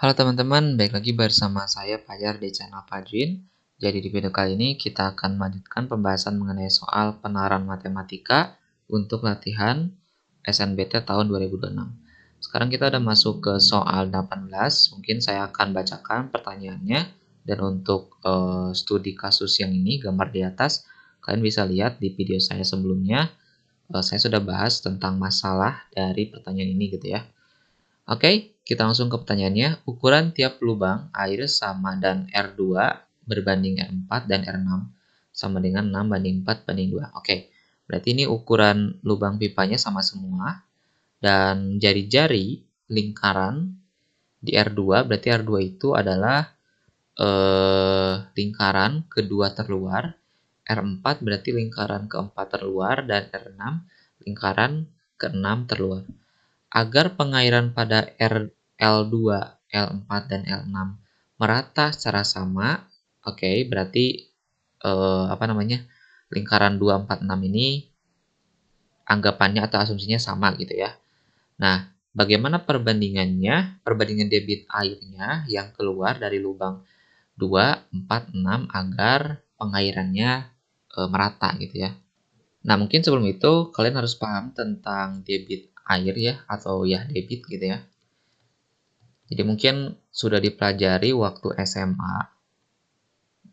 Halo teman-teman, balik lagi bersama saya Fajar di channel Fajrin. Jadi di video kali ini kita akan melanjutkan pembahasan mengenai soal penalaran matematika untuk latihan SNBT tahun 2026. Sekarang kita udah masuk ke soal 18, mungkin saya akan bacakan pertanyaannya. Dan untuk studi kasus yang ini, gambar di atas, kalian bisa lihat di video saya sebelumnya, saya sudah bahas tentang masalah dari pertanyaan ini gitu ya. Oke, kita langsung ke pertanyaannya. Ukuran tiap lubang air sama dan R2 berbanding R4 dan R6 sama dengan 6 banding 4 banding 2. Oke, berarti ini ukuran lubang pipanya sama semua. Dan jari-jari lingkaran di R2, berarti R2 itu adalah lingkaran kedua terluar. R4 berarti lingkaran keempat terluar. Dan R6 lingkaran keenam terluar. Agar pengairan pada L2, L4, dan L6 merata secara sama, oke, berarti lingkaran 2, 4, 6 ini anggapannya atau asumsinya sama gitu ya. Nah, bagaimana perbandingannya? Perbandingan debit airnya yang keluar dari lubang 2, 4, 6 agar pengairannya merata gitu ya. Nah, mungkin sebelum itu kalian harus paham tentang debit air ya, atau ya debit gitu ya. Jadi mungkin sudah dipelajari waktu SMA,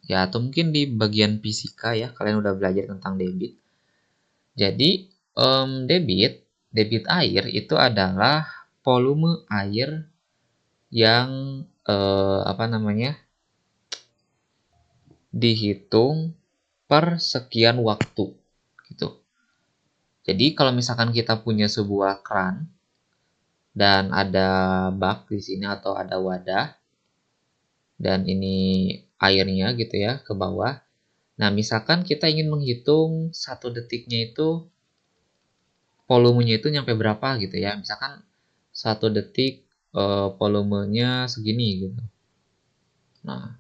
ya atau mungkin di bagian fisika ya, kalian udah belajar tentang debit. Jadi debit air itu adalah volume air yang dihitung per sekian waktu gitu. Jadi kalau misalkan kita punya sebuah keran dan ada bak di sini atau ada wadah dan ini airnya gitu ya ke bawah. Nah, misalkan kita ingin menghitung 1 detiknya itu volumenya itu nyampe berapa gitu ya. Misalkan 1 detik volumenya segini gitu. Nah,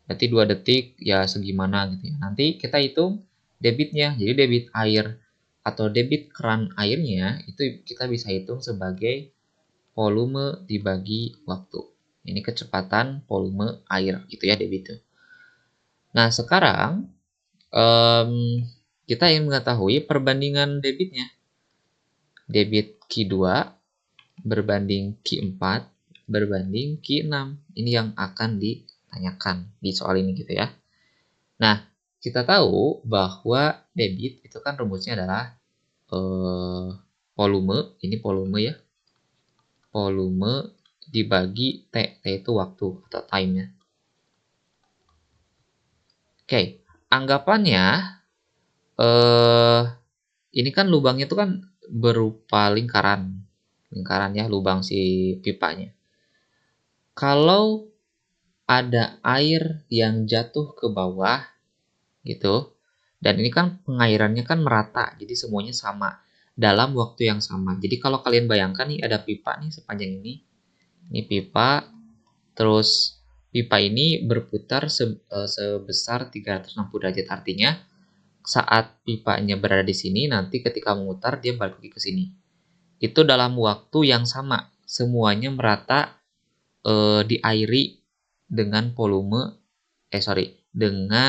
berarti 2 detik ya segimana gitu ya. Nanti kita hitung debitnya. Jadi debit air atau debit keran airnya itu kita bisa hitung sebagai volume dibagi waktu. Ini kecepatan volume air gitu ya debit itu. Nah, sekarang kita ingin mengetahui perbandingan debitnya. Debit Q2 berbanding Q4 berbanding Q6. Ini yang akan ditanyakan di soal ini gitu ya. Nah, kita tahu bahwa debit itu kan rumusnya adalah volume, ini volume ya. Volume dibagi T, T itu waktu atau time-nya. Oke, anggapannya ini kan lubangnya itu kan berupa lingkaran ya, lubang si pipanya. Kalau ada air yang jatuh ke bawah gitu, dan ini kan pengairannya kan merata, jadi semuanya sama dalam waktu yang sama. Jadi kalau kalian bayangkan nih ada pipa nih sepanjang ini pipa, terus pipa ini berputar sebesar 360 derajat, artinya saat pipanya berada di sini, nanti ketika memutar dia balik lagi ke sini. Itu dalam waktu yang sama, semuanya merata diairi dengan dengan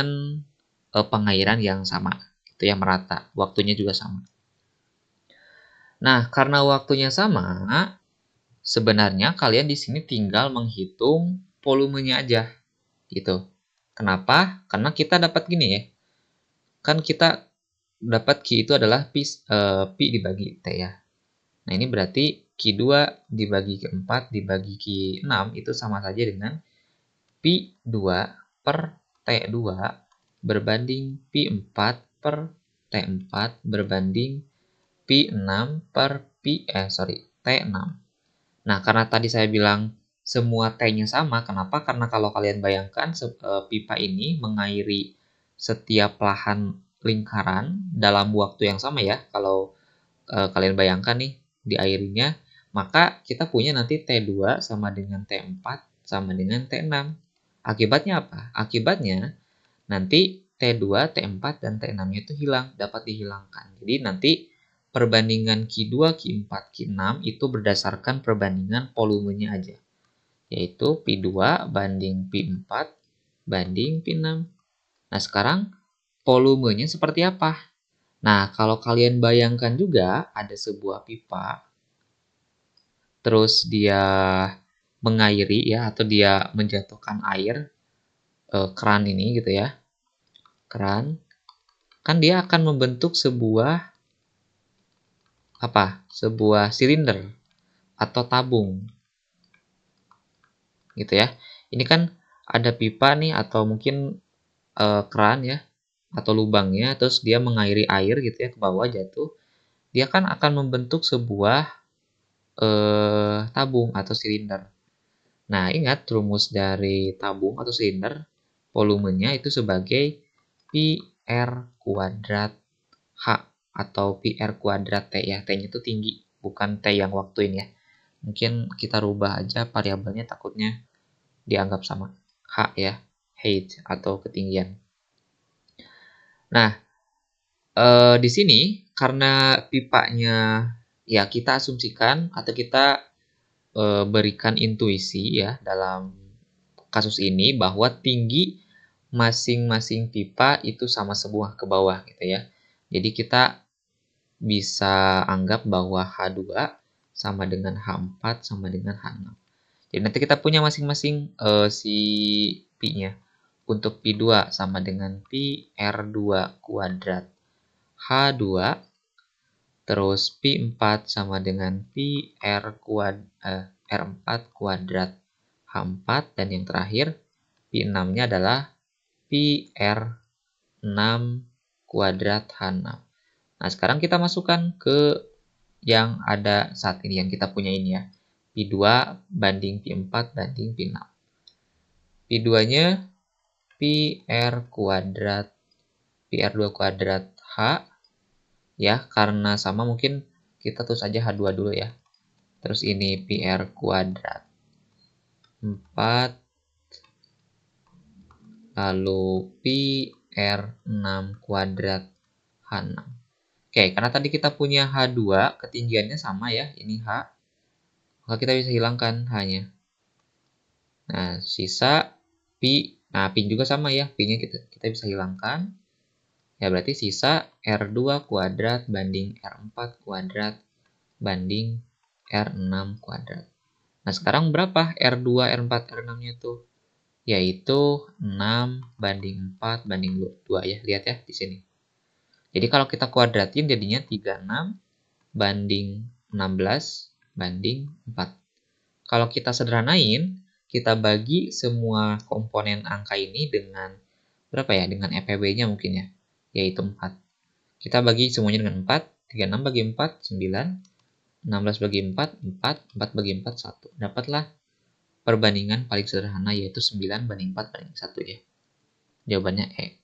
pengairan yang sama, itu ya merata, waktunya juga sama. Nah, karena waktunya sama, sebenarnya kalian di sini tinggal menghitung volumenya aja, gitu. Kenapa? Karena kita dapat gini ya, kan kita dapat Q itu adalah Pi dibagi T ya. Nah, ini berarti Q2 dibagi Q4 dibagi Q6 itu sama saja dengan Pi2 per T2 berbanding Pi4 per T4 berbanding Pi6 per T6. Nah, karena tadi saya bilang semua T-nya sama, kenapa? Karena kalau kalian bayangkan pipa ini mengairi setiap lahan lingkaran dalam waktu yang sama ya. Kalau kalian bayangkan nih diairinya, maka kita punya nanti T2 sama dengan T4 sama dengan T6. Akibatnya apa? Akibatnya nanti T2, T4, dan T6-nya itu dapat dihilangkan. Jadi nanti perbandingan Q2, Q4, Q6 itu berdasarkan perbandingan volumenya aja. yaitu Pi 2 banding Pi 4 banding Pi 6. Nah, sekarang volumenya seperti apa? Nah, kalau kalian bayangkan juga ada sebuah pipa, terus dia mengairi ya, atau dia menjatuhkan air, keran ini gitu ya, keran, kan dia akan membentuk sebuah apa? Sebuah silinder atau tabung gitu ya. Ini kan ada pipa nih atau mungkin keran ya atau lubangnya, terus dia mengairi air gitu ya ke bawah jatuh. Dia kan akan membentuk sebuah tabung atau silinder. Nah, ingat rumus dari tabung atau silinder, volumenya itu sebagai Pi R kuadrat H atau Pi R kuadrat T ya. T-nya itu tinggi, bukan T yang waktu ini ya. Mungkin kita rubah aja variabelnya, takutnya dianggap sama. H ya, height atau ketinggian. Nah, di sini karena pipanya ya kita asumsikan atau kita berikan intuisi ya dalam kasus ini bahwa tinggi masing-masing pipa itu sama semua ke bawah gitu ya. Jadi kita bisa anggap bahwa H2 sama dengan H4 sama dengan H6. Jadi nanti kita punya masing-masing si pi-nya. Untuk Pi 2 sama dengan Pi R2 kuadrat H2, terus Pi 4 sama dengan Pi R4 kuadrat H4, dan yang terakhir Pi 6-nya adalah Pi R6 kuadrat H6. Nah, sekarang kita masukkan ke yang ada saat ini, yang kita punya ini ya. Pi 2 banding Pi 4 banding Pi 6. Pi 2-nya Pi R kuadrat, Pi R2 kuadrat H, ya, karena sama mungkin kita tulis aja H2 dulu ya. Terus ini Pi R kuadrat 4, lalu Pi R6 kuadrat H6. Oke, karena tadi kita punya H2, ketinggiannya sama ya, ini H, maka kita bisa hilangkan H-nya. Nah, sisa Pi, nah Pi juga sama ya, Pi-nya kita bisa hilangkan. Ya, berarti sisa R2 kuadrat banding R4 kuadrat banding R6 kuadrat. Nah, sekarang berapa R2, R4, R6-nya itu? Yaitu 6 banding 4 banding 2 ya. Lihat ya di sini. Jadi kalau kita kuadratin jadinya 36 banding 16 banding 4. Kalau kita sederhanain, kita bagi semua komponen angka ini dengan berapa ya? Dengan EPB-nya mungkin ya, yaitu 4. Kita bagi semuanya dengan 4, 36 bagi 4, 9, 16 bagi 4, 4, 4 bagi 4, 1. Dapatlah perbandingan paling sederhana, yaitu 9 banding 4 banding 1 ya. Jawabannya E.